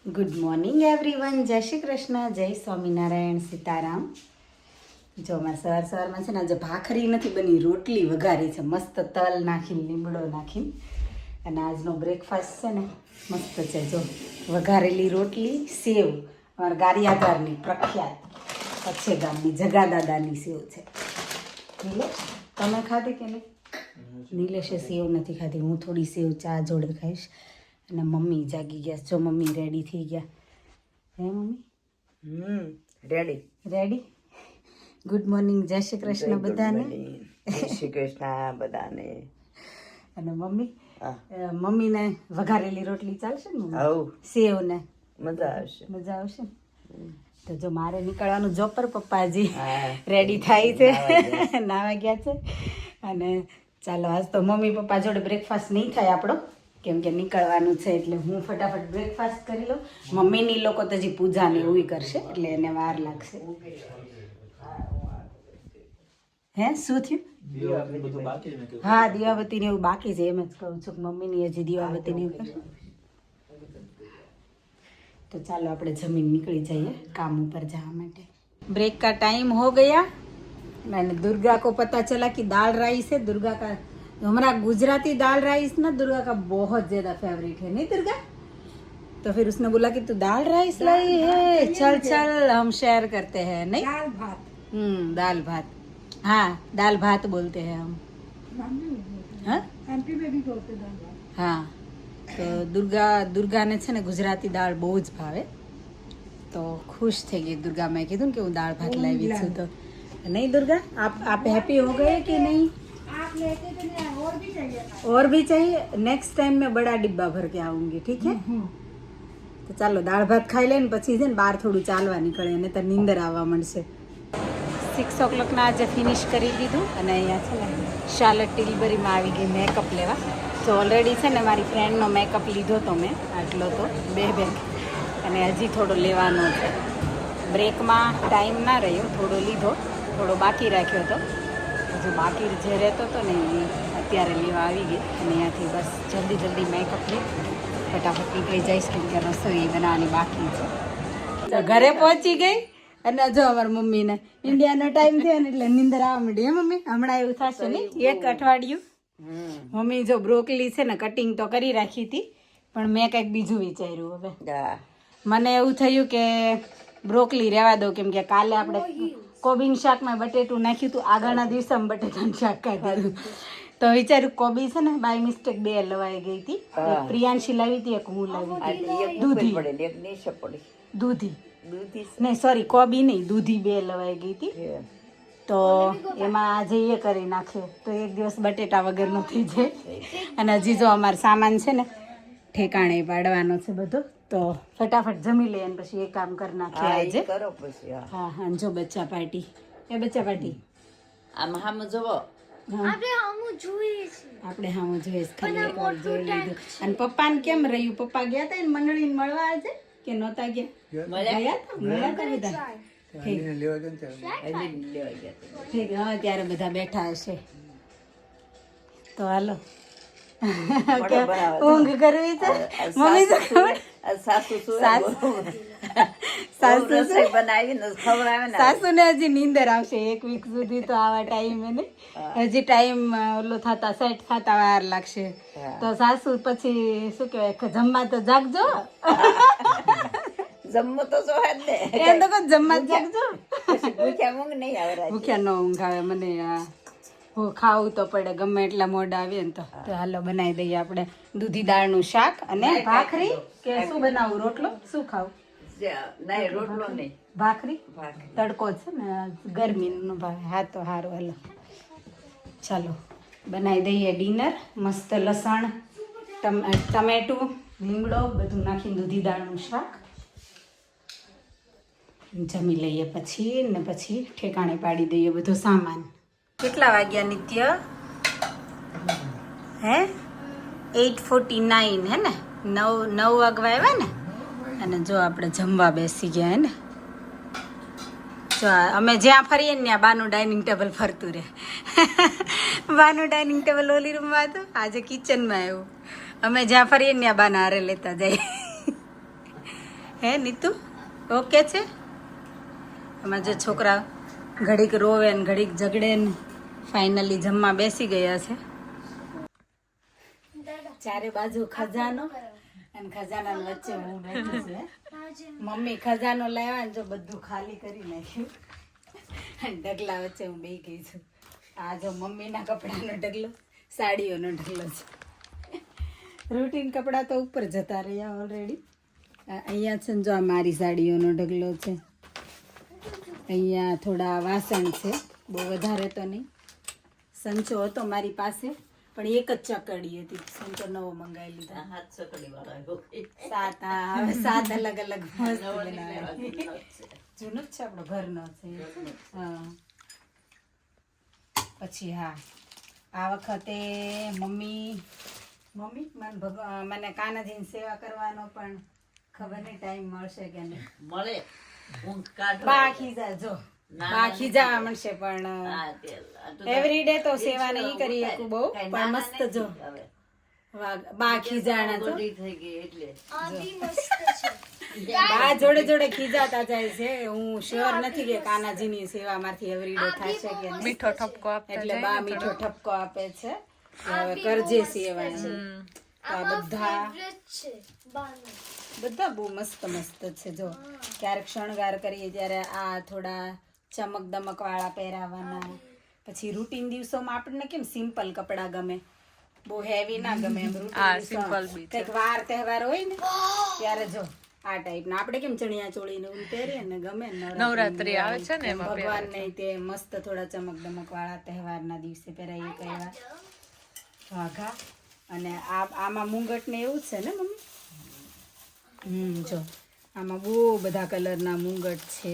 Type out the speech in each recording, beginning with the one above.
Good morning everyone. જય શ્રી કૃષ્ણ, જય સ્વામિનારાયણ, સીતારામ. જો અમારે સવારમાં છે ને આજે ભાખરી નથી બની, રોટલી વઘારી છે મસ્ત તલ નાખીને, લીમડો નાખીને. અને આજનો બ્રેકફાસ્ટ છે ને મસ્ત છે. જો વઘારેલી રોટલી, સેવ, અમારા ગારિયાધારની પ્રખ્યાત કચ્છે ગામની જગાદાદાની સેવ છે. નીલેશ, તમે ખાધી કે નહીં? નીલેશે સેવ નથી ખાધી, હું થોડી સેવ ચા જોડે ખાઈશ. અને મમ્મી જાગી ગયા. જો મમ્મી રેડી થઈ ગયા. હે મમ્મી? રેડી. ગુડ મોર્નિંગ, જય શ્રી કૃષ્ણ બધાને. જય શ્રી કૃષ્ણ બધાને. અને મમ્મીને વઘારેલી રોટલી ચાલશે ને? આવ સેવ ને મજા આવશે. મજા આવશે ને? તો જો મારે નીકળવાનું જોબ પર, પપ્પાજી રેડી થાય છે, નાવા ગયા છે. અને ચાલો આજ તો મમ્મી પપ્પા જોડે બ્રેકફાસ્ટ નહીં થાય આપણો, કેમ કે નીકળવાનું છે. એટલે હું ફટાફટ બ્રેકફાસ્ટ કરી લઉં. મમ્મીની લોકો તો હજી પૂજા ને એવું કરશે, એટલે એને વાર લાગશે. હે શું થયું? હા, દીવાબત્તી ને એવું બાકી છે. એમ જ કહું છું કે મમ્મીની હજી દીવાબત્તી ને એવું કરશે. તો ચાલો આપણે જમીન નીકળી જઈએ કામ ઉપર જવા માટે. ब्रेक का टाइम हो गया. मैंने दुर्गा को पता चला कि दाल राइस है. दुर्गा का हमारा गुजराती दाल राइस ना दुर्गा का बहुत ज्यादा फेवरेट है, नहीं दुर्गा? तो फिर उसने बोला कि तू दाल राइस लाई है, चल चल हम शेयर करते हैं. नहीं दाल भात. दाल भात. हाँ, दाल भात बोलते हैं हम. हाँ, एमपी में भी बोलते दाल भात. हाँ, તો દુર્ગાને છે ને ગુજરાતી દાળ બહુ જ ભાવે. તો ખુશ થઈ ગઈ દુર્ગા. મેં કીધું ને કે હું દાળ ભાત લાવી છું. તો નહીં દુર્ગા, आप हैप्पी हो गए कि नहीं? आप लेके चलिए, और भी चाहिए. नेक्स्ट टाइम मैं बड़ा डिब्बा भर के आऊंगी, ठीक है? તો ચાલો દાળ ભાત ખાઈ લઈને પછી છે ને બહાર થોડું ચાલવા નીકળે, અને તો નીંદર આવવા માંડશે. 6 o'clockના આજે ફિનિશ કરી દીધું. અને અહીંયા છે ને શાર્લેટ ટિલબરીમાં આવી ગઈ મેકઅપ લેવા. તો ઓલરેડી છે ને મારી ફ્રેન્ડનો મેકઅપ લીધો તો મેં, આટલો તો 2 બેગ, અને હજી થોડો લેવાનો છે. બ્રેકમાં ટાઈમ ના રહ્યો, થોડો લીધો, થોડો બાકી રાખ્યો હતો. હજુ બાકી જે રહેતો હતો ને એ અત્યારે લેવા આવી ગઈ. અને અહીંયાથી બસ જલ્દી મેકઅપ લઈ ફટાફટ નીકળી જઈશ, કેમ કે રસોઈ બનાવવાની બાકી છે. તો ઘરે પહોંચી ગઈ. અને જો અમારી મમ્મીને ઇન્ડિયાનો ટાઈમ થયો ને એટલે નીંદર આવવા માંડી. હે મમ્મી? હમણાં એવું થશે ને 1 અઠવાડિયું. મમ્મી જો બ્રોકલી છે ને કટિંગ તો કરી રાખી હતી, પણ મેં કંઈક બીજું વિચાર્યું. હવે મને એવું થયું કે બ્રોકલી રહેવા દો, કેમ કે કાલે આપણે કોબીનું શાકમાં બટેટું નાખ્યું હતું, આગળના દિવસમાં બટેટાનું શાક ખાધું. તો વિચાર્યું કોબી છે ને બાય મિસ્ટેક 2 લવાઈ ગઈ હતી. એક પ્રિયાંશી લાવી હતી, એક હું લાવી હતી. દૂધી નહીં, સોરી, કોબી નહીં, દૂધી 2 લવાઈ ગઈ હતી. તો એમાં આજે એ કરી નાખે તો એક દિવસ બટેટા વગરનો થઈ જાય. અને હજી જો અમારો સામાન છે ને ઠેકાણે પાડવાનો છે બધો. તો ફટાફટ જમી લઈએ અને પછી એ કામ કરી નાખીએ આજે. હા હા, જો બચ્ચા પાર્ટી, એ બચ્ચા પાર્ટી આમ હામ જોવો. આપણે હા જોઈશ, ખાલી એકવાર જોઈ લીધું. અને પપ્પાને કેમ રહ્યું? પપ્પા ગયા હતા ને મંડળીને મળવા આજે કે નહોતા ગયા? મળ્યા હતા બધા. ઠીક, હા, ત્યારે બધા બેઠા હશે. તો હાલો ઊંઘ કરવી છે. મમ્મી તો સાસુને હજી નીંદર આવશે 1 વીક સુધી. તો આવા ટાઈમે ને હજી ટાઈમ ઓલો થતા સેટ થતા વાર લાગશે. તો સાસુ પછી શું કહેવાય, જમવા તો જાગજો. જમવું તો જો હે ને, એમ તો કહો જમવા જાગજો. ભૂખ્યા ઊંઘ નહીં આવે. ભૂખ્યા ન ઊંઘ આવે મને. ખાવું તો પડે ગમે એટલા મોઢા આવે ને. તો હાલો બનાવી દઈએ આપણે દૂધી દાળનું શાક અને ભાખરી. કે શું બનાવું? રોટલો? શું ખાવું? નહીં, રોટલો નહીં, ભાખરી. તડકો છે ને, ગરમીનો ભાવે. હા તો સારું, હાલો ચાલો બનાવી દઈએ ડિનર. મસ્ત લસણ, ટમેટું, લીમડો બધું નાખીને દૂધી દાળનું શાક. જમી લઈએ પછી ને પછી ઠેકાણે પાડી દઈએ બધો સામાન. કેટલા વાગ્યા નિત્ય? હે 8:49 હે ને? 9 વાગવા આવ્યા ને. અને જો આપણે જમવા બેસી ગયા હે ને. જો અમે જ્યાં ફરીએ ને ત્યાં બાનું ડાઇનિંગ ટેબલ ફરતું રહે. બાનું ડાઇનિંગ ટેબલ ઓલી રૂમમાં હતું, આજે કિચનમાં આવ્યું. અમે જ્યાં ફરીએ ને ત્યાં બાના હારે લેતા જઈએ. હે નીતુ ઓકે છે? એમાં જે છોકરા ઘડીક રોવે ને ઘડીક ઝઘડે ને ફાઇનલી જમવા બેસી ગયા છે. ચારે બાજુ ખજાનો અને ખજાના વચ્ચે હું બેઠી છું. મમ્મી ખજાનો લાવ્યા ને જો બધું ખાલી કરી નાખ્યું અને ઢગલા વચ્ચે હું બેસી ગઈ છું. આ જો મમ્મીના કપડાનો ઢગલો, સાડીઓનો ઢગલો છે. રૂટીન કપડાં તો ઉપર જતા રહ્યા ઓલરેડી. અહીંયા છે ને જો આ મારી સાડીઓનો ઢગલો છે. અહીંયા થોડા વાસણ છે, બહુ વધારે તો નહીં. સંચો હતો મારી પાસે પણ એક જ ચકડી હતી, સંચો નવો મંગાવી લીધા. 7 ચકડી વાળા સાત, હા હવે 7 અલગ અલગ મસ્ત બનાવે. જૂનો જ છે, આપણો ઘરનો છે. હા પછી હા આ વખતે મમ્મી મને કાનાજીની સેવા કરવાનો પણ ખબર નહીં ટાઈમ મળશે કે નહીં. મળે ઊંઘ કાઢો. બાકી જો બાકી જવા મળશે પણ એવરી ડે તો સેવા નહીં કરી શકું બહુ, પણ મસ્ત જો બાકી જાણા તો થઈ ગઈ એટલે બા જોડે જોડે ખીજાતા જાય છે. હું શ્યોર નથી કે કાનાજીની સેવા માંથી એવરી ડે થશે કે નહીં. મીઠો ઠપકો આપતા એટલે બા મીઠો ઠપકો આપે છે કે હવે કરજે સેવા. તો આ બધા બહુ મસ્ત મસ્ત છે. જો ક્યારેક શણગાર કરીએ ત્યારે આ થોડા ચમક દમક વાળા પહેરાવાના. પછી રૂટીન દિવસોમાં આપણને કેમ સિમ્પલ કપડા ગમે, બહુ હેવી ના ગમે. એમ રૂટીન કંઈક વાર તહેવાર હોય ને ત્યારે જો આ ટાઈપના આપણે કેમ ચણિયા ચોળી ને પહેરીએ ને ગમે. નવરાત્રી આવે છે ને ભગવાન ને તે મસ્ત થોડા ચમક દમક વાળા તહેવારના દિવસે પહેરાઈએ કહેવા વાઘા. અને આમાં મુંગટ ને એવું જ છે ને મમ્મી? જો આમાં બહુ બધા કલરના મુંગટ છે.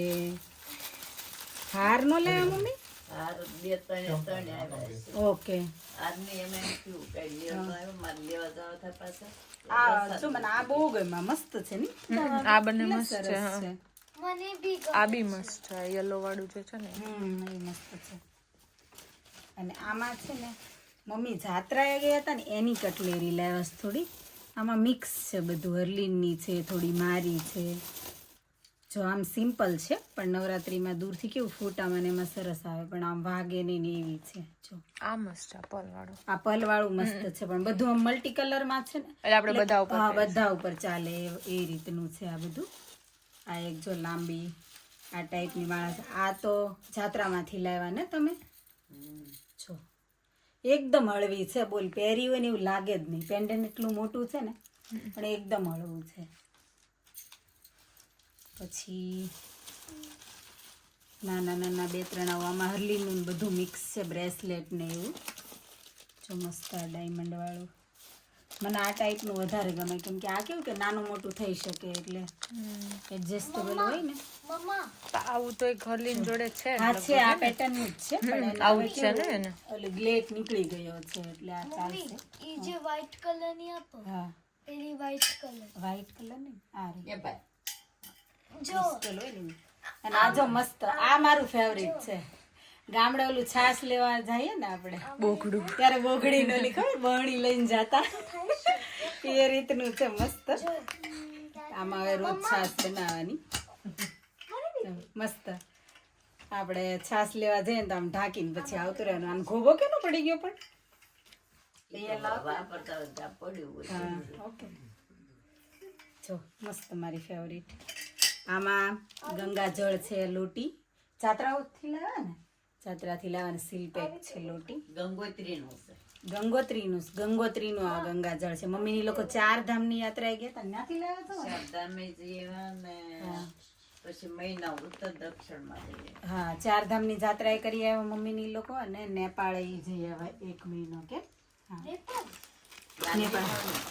હાર નો લેવા મમ્મી? હાર 2-3 આવ્યા છે. ઓકે આજની એમ થયું કઈ લેવા આવ્યો, મારે લેવા જવા થાય પાછા. આ જો મને આ બહુ ગમ્યા, મસ્ત છે ને? આ બંને મસ્ત છે. સરસ છે. આ બી મસ્ત છે, યલો વાળું જે છે ને એ મસ્ત છે. અને આમાં છે ને મમ્મી જાત્રાએ ગયા હતા ને એની કટલેરી લાવ્યા છે થોડી. આમાં મિક્સ છે બધું, હરલીનની છે, થોડી મારી છે. જો આમ સિમ્પલ છે પણ નવરાત્રીમાં દૂરથી કેવું ફોટામાં ને એમાં સરસ આવે, પણ આમ વાગે નહીં ને એવી છે. જો આ મસ્ત છે પલ વાળું. આ પલ વાળું મસ્ત છે, પણ બધું આમ મલ્ટી કલરમાં છે ને એટલે આપણે બધા ઉપર હા બધા ઉપર ચાલે એ રીતનું છે આ બધું. આ એક જો લાંબી આ ટાઈપની માળા છે. આ તો જાત્રામાંથી લાવ્યા ને તમે? જો એકદમ હળવી છે, બોલ પહેરી હોય ને એવું લાગે જ નહીં. પેન્ડન્ટ એટલું મોટું છે ને પણ એકદમ હળવું છે. પછી નાના નાના 2-3 આમાં હરલીનું બધું મિક્સ છે, બ્રેસલેટ ને એવું. જો મસ્ત ડાયમંડ વાળું. મને આ ટાઈપનું વધારે ગમે, કેમ કે આ કેવું કે નાનું મોટું થઈ શકે એટલે એડજસ્ટેબલ હોય ને. આવું તો એક હરલીન જોડે છે. હા છે, આ પેટર્નનું જ છે પણ આવું જ છે ને એને. એટલે ગ્લેટ નીકળી ગયો છે એટલે આ ચાલશે. એ જે વ્હાઈટ કલર ની આપો, હા પેલી વ્હાઈટ કલર વ્હાઈટ કલર ને આ રે એ ભાઈ જો ક્રિસ્ટલ હોય ને. અને આ જો મસ્ત, આ મારું ફેવરિટ છે. ગામડે ઓલું છાશ લેવા જઈએ ને આપણે બોકડું, ત્યારે બોગડી નો ખબર બરણી લઈને જાતા એ રીતનું છે મસ્ત. આમાં હવે રોજ છાશ બનાવવાની મસ્ત. આપણે છાશ લેવા જઈએ ને તો આમ ઢાંકીને પછી આવતું રહેવાનું. આમ ઘોબો કેનો પડી ગયો પણ વાપરતા હોય પડ્યું હોય. હા ઓકે. જો મસ્ત મારી ફેવરિટ. આમાં ગંગાજળ છે, લોટી જાત્રાઓથી લાવ્યા ને, જાત્રાથી લાવવાની સીલ પેક છે લોટી. ગંગોત્રીનું છે. ગંગોત્રીનું આ ગંગાજળ છે. મમ્મીની લોકો 4 ધામની યાત્રાએ ગયા હતા, ત્યાંથી લાવ્યા હતા. શારદામે જઈએ ને પછી મહિના ઉત્તર દક્ષિણમાં જઈએ. હા 4 ધામની જાત્રાએ કરી આવ્યા મમ્મીની લોકો, અને નેપાળ જઈ આવ્યા 1 મહિનો કે હા નેપાળ.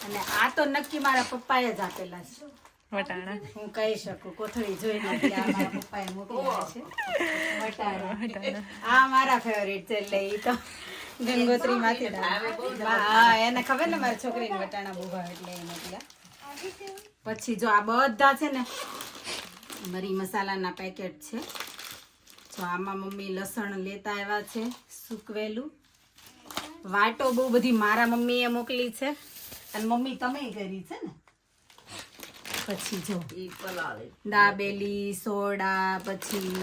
અને આ તો નક્કી મારા પપ્પાએ જ આપેલા છે. વટાણા હું કહી શકું, કોથળી જોઈને કે આ મારા પપ્પાએ મોકલ્યા છે વટાણા. આ મારા ફેવરિટ છે એટલે ઈ તો ગંગોત્રી માંથી હા એને ખબર ને મારી છોકરીને વટાણા બહુ ભાવે એટલે એ મોકલ્યા. પછી જો આ બધા છે ને મરી મસાલાના પેકેટ છે. જો આમાં મમ્મી લસણ લેતા આવ્યા છે સૂકવેલું. વાટો બહુ બધી મારા મમ્મીએ મોકલી છે, અને મમ્મી તમે કરી છે ને. પછી જો ઈ પલાળી દાબેલી સોડા, પછી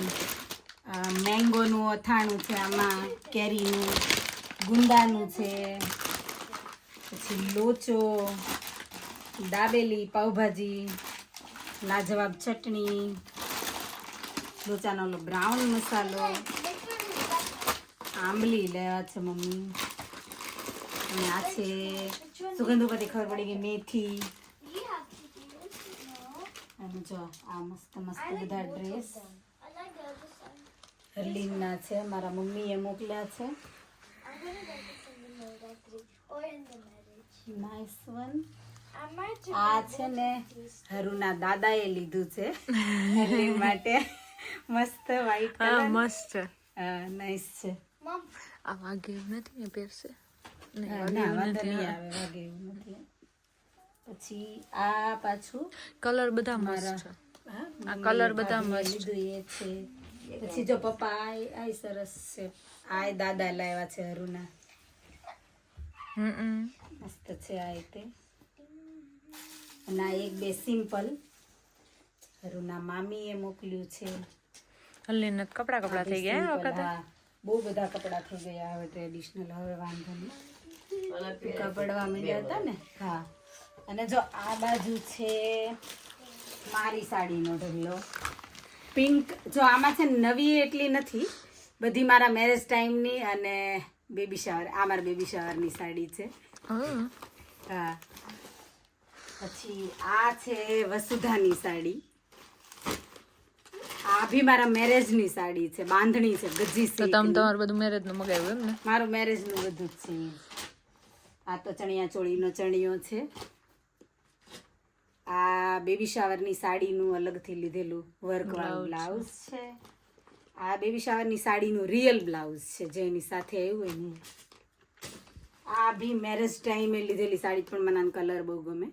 મેંગોનું અથાણું છે, આમાં કેરીનું, ગુંદાનું છે, પછી લોચો, દાબેલી, પાવભાજી, લાજવાબ ચટણી, લોચાનો ઓલો બ્રાઉન મસાલો, આંબલી લેવા છે મમ્મી, અને આ છે સુગંધ ઉપરથી ખબર પડી ગઈ મેથી, અને જો આ મસ્ત મસ્ત બધા ડ્રેસ હરલીનના છે, મારા મમ્મીએ મોકલ્યા છે. Nice one. આ છે ને હરુના દાદાએ લીધું છે હરલીન માટે. મસ્ત વ્હાઈટ હા કલર. મસ્ત છે. નાઇસ છે. આ વાગે એવું નથી ને પહેરશે. હા, ના વાંધો નહીં આવે, વાગે એવું નથી. પછી આ પાછું કલર બધા મસ્ત છે. હા, આ કલર મમ્મીએ બધા ભાભીએ મસ્ત. લીધું એ છે. પછી જો પપ્પા આય સરસ છે. આય દાદા લાવ્યા છે હરુના. મસ્ત છે આ તે. અને આ એક બે સિમ્પલ હરુના મામીએ મોકલ્યું છે. હલ્લીને કપડા થઈ ગયા આ વખતે. હા, બહુ બધા કપડા થઈ ગયા હવે ટ્રેડિશનલ. હવે વાંધો નહીં, ટૂંકા પડવા માંડ્યા હતા ને. હા, અને જો આ બાજુ છે મારી સાડીનો ઢગલો પિંક. જો આમાં છે નવી એટલી નથી, બધી મારા મેરેજ ટાઈમની અને બેબી શાવર. આ મારા બેબી શાવરની સાડી છે. હા, પછી આ છે વસુધાની સાડી. આ ભી મારા મેરેજની સાડી છે, બાંધણી છે, ગજી તો તમે તમારું બધું મેરેજ નું મગાવ્યું એમ ને? મારું મેરેજનું બધું જ છે. આ તો ચણિયા ચોળીનો ચણિયો છે. આ બેબી શાવરની સાડીનું અલગથી લીધેલું વર્કવાળું બ્લાઉઝ છે. આ બેબી શાવરની સાડીનું રિયલ બ્લાઉઝ છે, જે એની સાથે આવ્યું હોય ને. આ બી મેરેજ ટાઈમે લીધેલી સાડી, પણ મને કલર બહુ ગમે,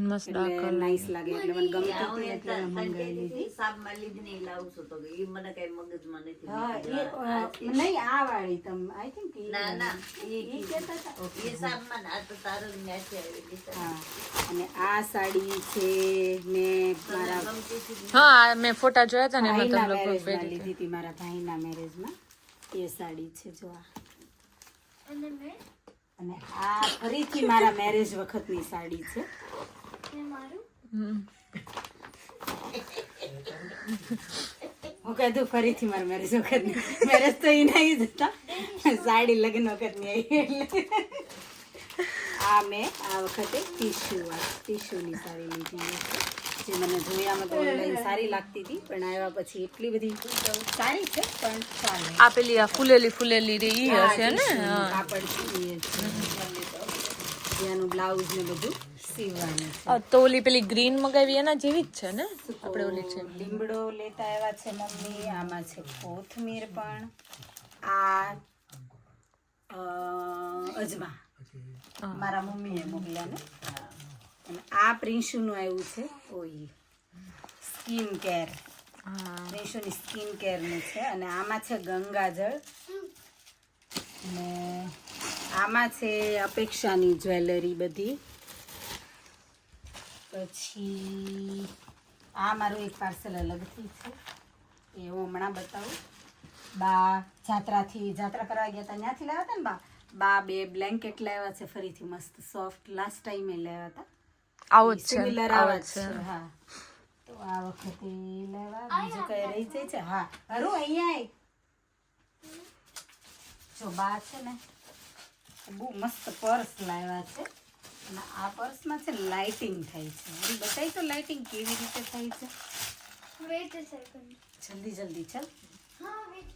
મસ્ત એટલે નાઈસ લાગે, એટલે મને ગમતી હતી એટલે મેં મંગાવી લીધી. સાબમાં લીધી ને ઈ લાવું છું તો ઈ મને કઈ મગજમાં નથી. હા, નહીં આ વાળી તમે આઈ થિંક ના ના ઈ કહેતા હતા. ઈ સાબમાં ના તો તારો ન્યાથી આવેલી છે. હા, અને આ સાડી છે મેં મારા ગમતી હતી. હા મેં ફોટા જોયા હતા ને એમાં ભાઈના તમે લોકો મેરેજમાં પહેરી લીધી હતી, મારા ભાઈના મેરેજમાં. એ સાડી છે જો આ. અને આ ફરીથી મારા મેરેજ વખતની સાડી છે. હું કીધું ફરીથી મારા મેરેજ વખતની. મેરેજ તો એના જ હતા, સાડી લગ્ન વખતની આવી એટલે. આ મેં આ વખતે ટીશ્યુની સાડી લીધી છે, જે મને જોયામાં તો ઓનલાઈન સારી લાગતી હતી, પણ આવ્યા પછી એટલી બધી સારી છે, પણ ચાલે. આ પેલી આ ફૂલેલી રે ઈ હશે ને? કાપડ છે એ છે. એનું બ્લાઉઝ ને બધું સીવવાનું છે. તો ઓલી પેલી ગ્રીન મગાવી એના જેવી જ છે ને? આપણે ઓલી છે લીમડો લેતા આવ્યા છે મમ્મી. આમાં છે કોથમીર પણ. આ અજમા મારા મમ્મીએ મોકલ્યા ને. અને આ પ્રિન્શુનું આવ્યું છે ઓઈ સ્કિન કેર. પ્રિન્શુની સ્કિન કેરનું છે. અને આમાં છે ગંગાજળ. અને આમાં છે અપેક્ષાની જ્વેલરી બધી. પછી આ મારું એક પાર્સલ અલગથી છે, એ હું હમણાં બતાવું. બા જાત્રા કરવા ગયા હતા, ત્યાંથી લાવ્યા હતા ને બા બે બ્લેન્કેટ લાવ્યા છે ફરીથી મસ્ત સોફ્ટ. લાસ્ટ ટાઈમે લાવ્યા હતા, આવો જ છે, સિમિલર આવા જ છે. હા, તો આ વખતે લેવા. બીજું કઈ રહી જાય છે? હા, હરું અહીંયા જો બા છે ને બહુ મસ્ત પર્સ લાવ્યા છે. અને આ પર્સમાં છે લાઇટિંગ થાય છે. બતાવી તો લાઇટિંગ કેવી રીતે થાય છે. Wait a second. જલ્દી ચાલ. हाँ wait.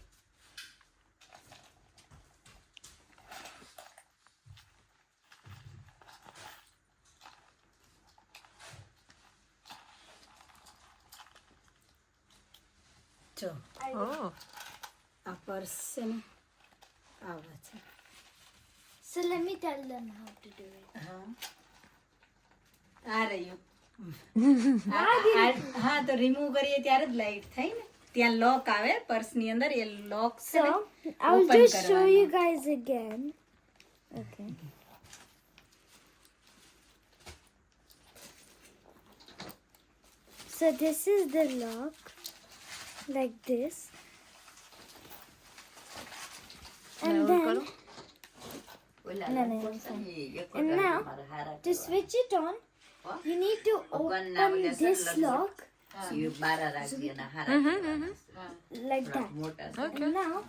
જો ઓહ આ પર્સ છે ને આવા છે. So let me tell them how to do it. હા, આ રહ્યું. હા, તો રિમૂવ કરીએ ત્યારે જ લાઈટ થાય ને. ત્યાં લોક આવે પર્સની અંદર, એ લોક છે ને I'll open just show કરવાનો. you guys again. Okay. So this is the lock, like this. And then, and now, to switch it on, you need to open this lock like that. And now,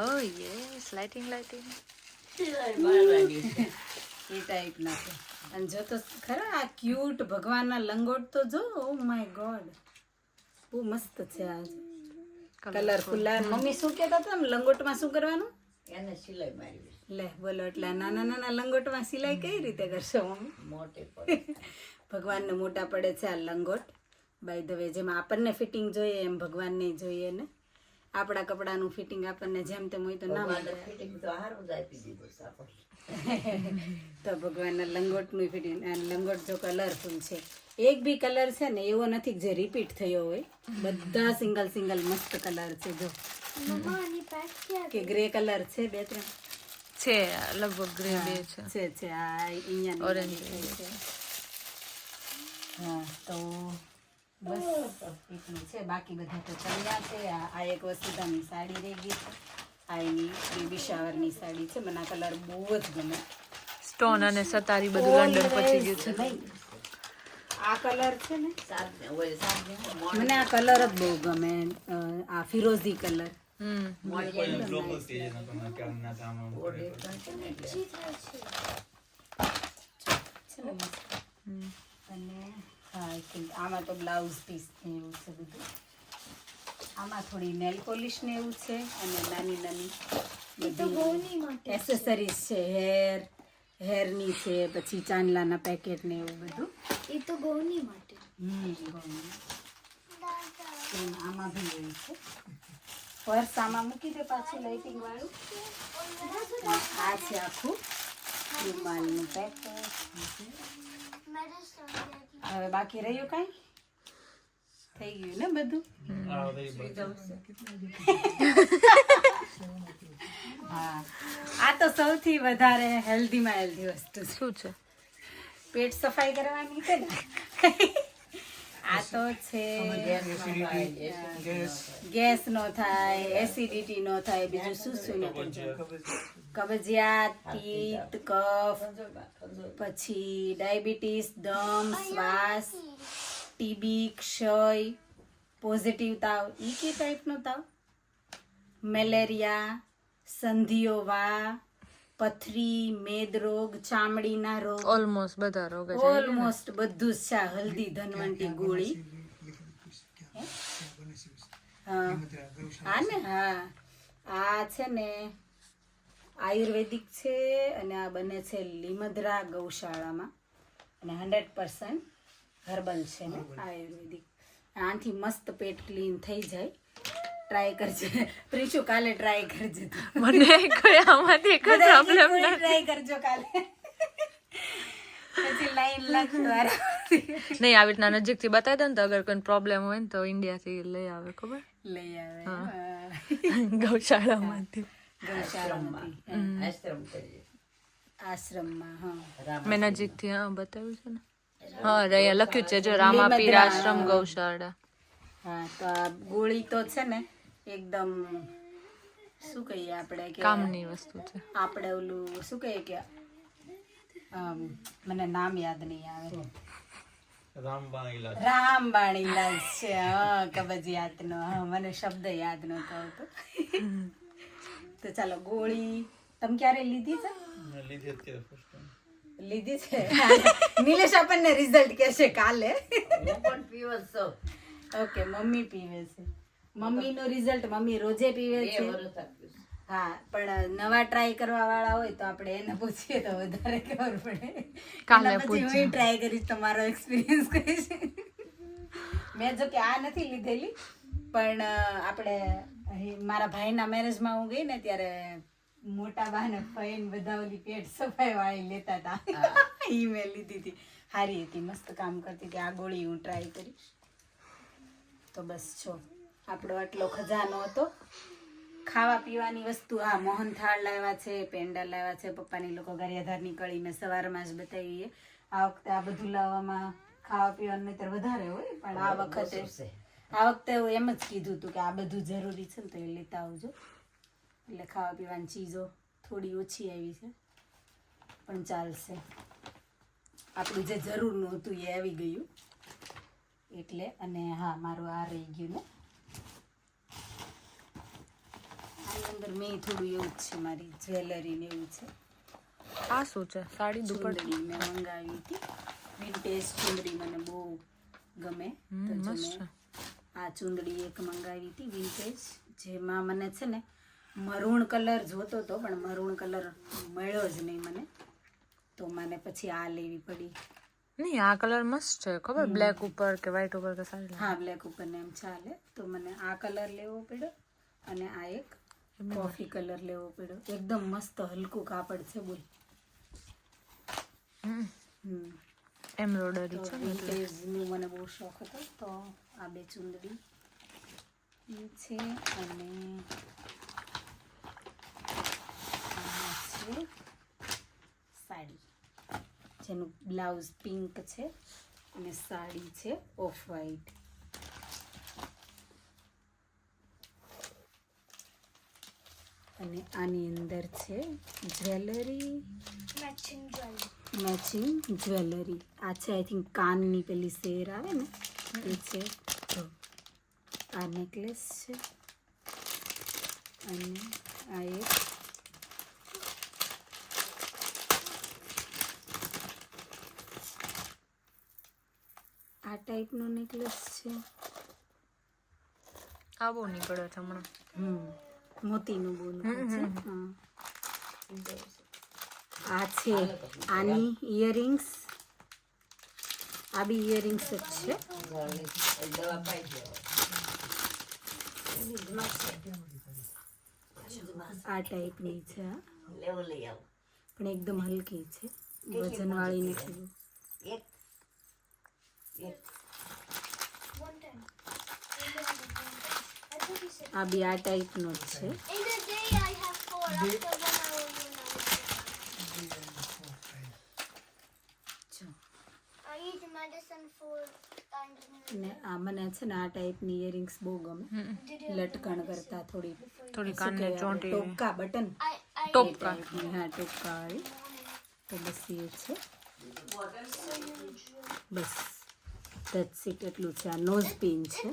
Oh yes, lighting. એ ટાઈપના છે. અને જો તો ખરા આ cute ભગવાનના લંગોટ તો જો, ઓ માય ગોડ, બહુ મસ્ત છે આ કલરફુલ. મમ્મી શું કહેતા હતા લંગોટમાં શું કરવાનું? એને સિલાઈ મારવી લે બોલો, એટલે નાના નાના લંગોટમાં સિલાઈ કઈ રીતે કરશો મમ્મી? મોટે પર ભગવાનને મોટા પડે છે આ લંગોટ. બાય ધ વે, જેમ આપણને ફિટિંગ જોઈએ એમ ભગવાનને જોઈએ ને. આપણા કપડાનું ફિટિંગ આપણને જેમ તેમ હોય તો ના મળે. ફિટિંગ તો હારું જ આપી દીધું છે આપણે. તો ભગવાનના લંગોટનું ફિટિંગ. અને લંગોટ જો કલરફુલ છે, એક બી કલર છે ને એવો નથી જે રિપીટ થયો હોય, બધા સિંગલ મસ્ત કલર છે. જો Mama, any pack here? કે ગ્રે કલર છે, 2-3 છે લગભગ ગ્રે બે છે. છે આ અહીંયા Orange છે. હા, તો બસ એટલું છે. બાકી બધા તો ચણ્યા છે. આ એક વસ્તુ તમે સાડી રહી ગઈ છે. આ એની બેબી શાવરની સાડી છે. મને આ કલર બહુ જ ગમે. સ્ટોન અને સતારી બધું લંડન પહોંચી ગયું છે. ભાઈ આ કલર છે ને, સાદને ઓય સાદને મને આ કલર જ બહુ ગમે. આ ફિરોઝી કલર. અને હા, આઈ થિંક આમાં તો બ્લાઉઝ પીસ ને એવું છે બધું. આમાં થોડી નેલ પોલિશ ને એવું છે, અને નાની બધી એસેસરીઝ છે. હેરની છે, પછી ચાંદલાના પેકેટ ને એવું બધું. એ તો ગૌની માટે. આમાં બી એવું છે. પર્સ આમાં મૂકી દે પાછું લાઇટિંગ વાળું. આ છે આખું રૂમાલનું પેકેટ. હવે બાકી રહ્યું કાંઈ? થઈ ગયું ને બધું? હા, આ તો સૌથી વધારે હેલ્ધીમાં હેલ્ધી વસ્તુ છે. શું છે? પેટ સફાઈ કરવાની છે ને. આ તો છે ગેસ નો થાય, એસિડિટી નો થાય, બીજું શું ન થાય. કબજિયાત, પિત્ત, કફ, પછી ડાયાબિટીસ, દમ, શ્વાસ, ટીબી, ક્ષય, પોઝિટિવ તાવ, ઈ કે ટાઈપનો તાવ, મેલેરિયા, સંધિઓવા, પથરી, મેદરોગ, ચામડીના રોગ, ઓલમોસ્ટ બધા રોગ છે. ઓલમોસ્ટ બધું જ છે. હલ્દી ધનવંતી ગોળી. હા ને, હા આ છે ને આયુર્વેદિક છે, અને આ બને છે લીમદ્રા ગૌશાળામાં, અને 100% હર્બલ છે ને આયુર્વેદિક. આનાથી મસ્ત પેટ ક્લીન થઈ જાય. ટ્રાય કરજે પ્રીશુ, કાલે ટ્રાય કરજે. મને કોઈ આમાંથી એક પ્રોબ્લેમ નથી. ટ્રાય કરજો કાલે, પછી લાઈન લાગશે. નહીં, આવી રીતના નજીકથી બતાવી દો ને તો અગર કોઈ પ્રોબ્લેમ હોય ને તો ઇન્ડિયાથી લઈ આવે. ખબર? લઈ આવે ગૌશાળામાંથી. ગૌશાળામાંથી. આશ્રમ કરીએ આશ્રમમાં. હા, મેં નજીકથી હા બતાવ્યું છે ને. હા, અહીંયા લખ્યું છે જો, રામાપીર આશ્રમ ગૌશાળા. હા, તો આ ગોળી તો છે ને એકદમ શું કહીએ આપણે કે કામની વસ્તુ છે. આપણે ઓલું શું કહીએ કે મને નામ યાદ નહીં આવે. રામબાણ ઈલાજ છે. હા, કબજિયાતનો. હા, મને શબ્દ યાદ નહોતો આવતો. તો ચાલો, ગોળી તમે ક્યારે લીધી છે? લીધી છે. નિલેશ આપણને રિઝલ્ટ કહેશે કાલે. હું પણ પીવો છો ઓકે, મમ્મી પીવે છે. મમ્મીનો રિઝલ્ટ મમ્મી રોજે પીવે 2 છે. વર્ષ આપ્યું હા, પણ નવા ટ્રાય કરવા વાળા હોય તો આપણે એને પૂછીએ તો વધારે ખબર પડે. કાલે એના પછી હું ટ્રાય કરીશ, તમારો એક્સપિરિયન્સ કહીશ. મેં જો કે આ નથી લીધેલી, પણ આપણે મારા ભાઈના મેરેજમાં હું ગઈ ને ત્યારે મોટા બાને ફઈને બધા ઓલી પેટ સફાઈ વાળી લેતા હતા. ઈ મેં લીધી હતી. સારી હતી, મસ્ત કામ કરતી હતી. આ ગોળી હું ટ્રાય કરીશ. તો બસ છો, આપણો આટલો ખજાનો હતો. ખાવા પીવાની વસ્તુ, હા, મોહનથાળ લાવ્યા છે, પેંડા લાવ્યા છે. પપ્પાની લોકો ગારિયાધારની કળી મેં સવારમાં જ બતાવી. આ વખતે આ બધું લાવવામાં ખાવા પીવાનું નહીંતર વધારે હોય, પણ આ વખતે હું એમ જ કીધું હતું કે આ બધું જરૂરી છે ને તો એ લેતા આવજો. એટલે ખાવા પીવાની ચીજો થોડી ઓછી આવી છે પણ ચાલશે. આપણું જે જરૂર નહોતું એ આવી ગયું એટલે. અને હા, મારું આ રહી ગયું ને આની અંદર મેં થોડું એવું જ છે, મારી જ્વેલરી ને એવું છે. આ શું છે? સાડી દુપટ્ટો. ચુંદડી મેં મંગાવી હતી, વિન્ટેજ ચુંદડી મને બહુ ગમે. તો જો મેં આ ચુંદડી એક મંગાવી હતી વિન્ટેજ, જેમાં મને છે ને મરૂણ કલર જોતો હતો પણ મરૂણ કલર મળ્યો જ નહીં મને, તો મને પછી આ લેવી પડી. નહીં, આ કલર મસ્ત છે, ખબર બ્લેક ઉપર કે વ્હાઈટ ઉપર કે સારી લાગે. હા, બ્લેક ઉપર ને એમ ચાલે, તો મને આ કલર લેવો પડ્યો. અને આ એક કોફી કલર લેવો પડ્યો. એકદમ મસ્ત હલકું કાપડ છે બોલ. એમ્બ્રોઇડરી છે ને એટલે. વિન્ટેજનું મને બહુ શોખ હતો, તો આ બે ચુંદડી એ છે. અને આ છે સાડી, જેનું બ્લાઉઝ પિંક છે અને સાડી છે ઓફ વ્હાઈટ. અને આની અંદર છે જ્વેલરી, મેચિંગ જ્વેલરી. આ છે આઈ થિંક કાનની પેલી શેર આવે ને એ છે. જો આ નેકલેસ છે અને આ એક આ ટાઈપનો નેકલેસ છે. આ બહુ નીકળ્યો છે હમણાં. મોતીનું બોનું છે. હા, આ છે આની ઇયરિંગ્સ. આ બી ઇયરિંગ્સ જ છે. આ ટાઈપની છે પણ એકદમ હલકી છે, વજનવાળી નથી. આ બી આ ટાઈપનો જ છે. In a day, I have 4. After 1 hour, I eat medicine 4 times in a day. અને આ મને છે ને આ ટાઈપની ઇયરિંગ્સ બહુ ગમે, લટકણ કરતા થોડી થોડી કાનને ચોંટી. ટોપકા બટન ટોપકા. હા, ટોપકા વાળી. તો બસ એ છે, બસ ધેટ્સ ઇટ. એટલું છે. આ નોઝ પિન છે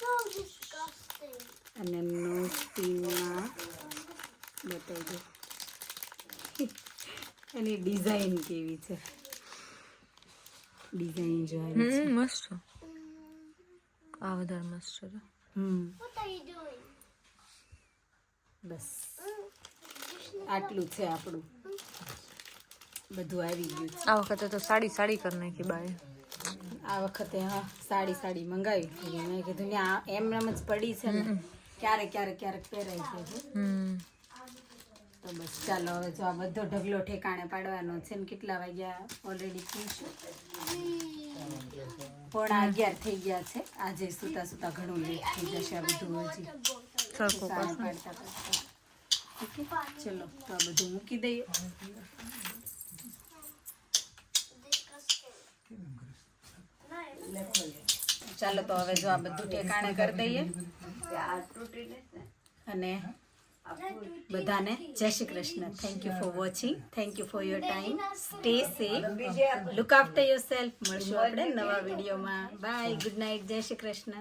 So disgusting. અને નોઝ પિનમાં બતાવી દો એની ડિઝાઇન કેવી છે. ડિઝાઇન જો આવી છે. મસ્ત. આ વધારે મસ્ત છે. What are you doing? બસ આટલું છે આપણું, બધું આવી ગયું છે. આ વખતે તો સાડી કરી નાખી બાય. આ વખતે હા સાડી મંગાવી. મેં કીધું ને આ એમ જ પડી છે ને, ક્યારેક પહેરાઈ જાય છે. તો બસ ચાલો હવે જો આ બધો ઢગલો ઠેકાણે પાડવાનો છે ને. કેટલા વાગ્યા ઓલરેડી પૂછું? 11:15 થઈ ગયા છે. આજે સુતા ઘણું લેટ થઈ જશે આ બધું હજી સરખું ઠેકાણે પાડતા. ઓકે, ચલો તો આ બધું મૂકી દઈએ. ચાલો તો હવે જો આ બધું ઠેકાણે કરી દઈએ અને બધાને જય Shri Krishna. Thank you for watching. Thank you for your time. Stay safe, look after your self. મળશું આપણે નવા વિડીયોમાં. બાય, ગુડ નાઇટ, જય શ્રી કૃષ્ણ.